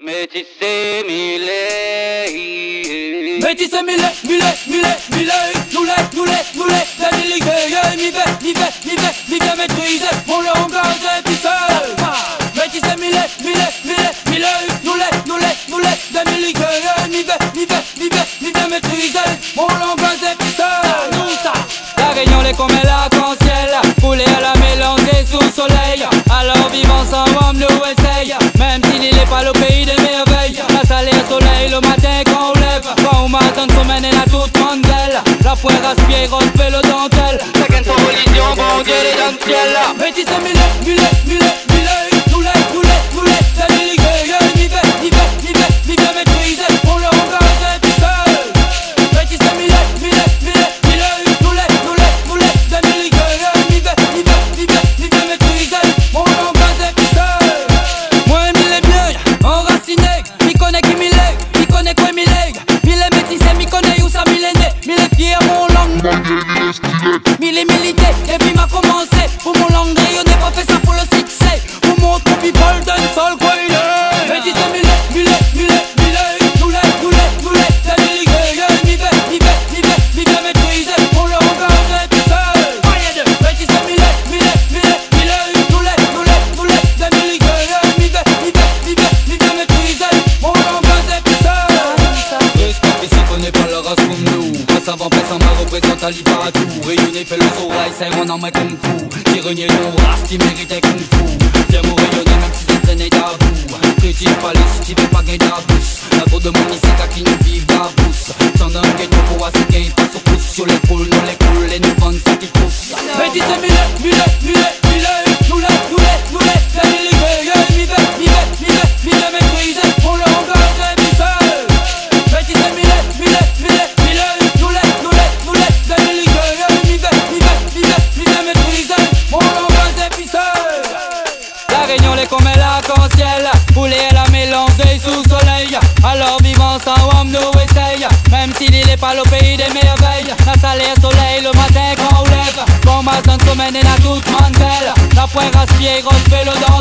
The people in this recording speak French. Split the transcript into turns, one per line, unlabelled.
Métissé Millet,
Métissé Millet, nous les, déliqués, mi fait maîtriser mon langage épicé. Métissé Millet, nous les, déliqués, mi fait maîtriser mon langage épicé. La réunion les comme l'arc-en-ciel, poulet à la mélanger sous soleil. Alors vivant ensemble nous essaye, même s'il n'est pas le pays des merveilles. La salaire soleil le matin quand on lève, quand on matin de semaine et la toute mandelle. La poire aspire, rose, le dentelle. Chacun son religion, bon Dieu les dentelles. Métissé Millet, nous les, déliqués, mi fait maîtriser mon langage épicé. Métissé Millet, nous les, déliqués, mi fait maîtriser mon langage épicé. Moi m'il est bien enraciné, m'y connaît qui m'il est, m'y connaît quoi m'il est métissé, m'y connaît où ça m'il est né, m'il est fier mon langue, m'il est milité, et puis m'a commencé, pour mon langue on n'est pas fait ça pour le succès, pour mon people d'un sol quoi il est. Métissé Millet, nous les, déliqués, mi fait maîtriser mon langage épicé. Métissé Millet, nous les, déliqués, mi fait maîtriser mon langage épicé. Respect ici connaît pas la race comme nous, pas savant, pas sans ma représente à l'Iparatu. Rayonner fait les oreilles, c'est mon arme kung fu. Qui reniait nos races, qui méritait kung fu. Viens me rayonner même si c'est traîné d'abou. Critique pas les si tu veux pas gagner d'abousse. La go de mon ici qu'à qui nous vivent d'abousse. Sans un ghetto pour assez gain, pas sur pouce. Sur les poules, nous les coules, et nous vendent ça qui pousse. Métissé Millet, nous les, déliqués, mi fait maîtriser mon langage épicé. Métissé Millet, nous les, déliqués, mi fait maîtriser mon langage épicé. La réunion les comme l'arc-en-ciel, poulet à la mélanger sous soleil. Alors vivant ensemble nous essaye, même s'il n'est pas le pays des merveilles. La salaire soleil le matin quand on lève, bon matin de semaine et la toute mandelle. La poire aspire, rose, le dent.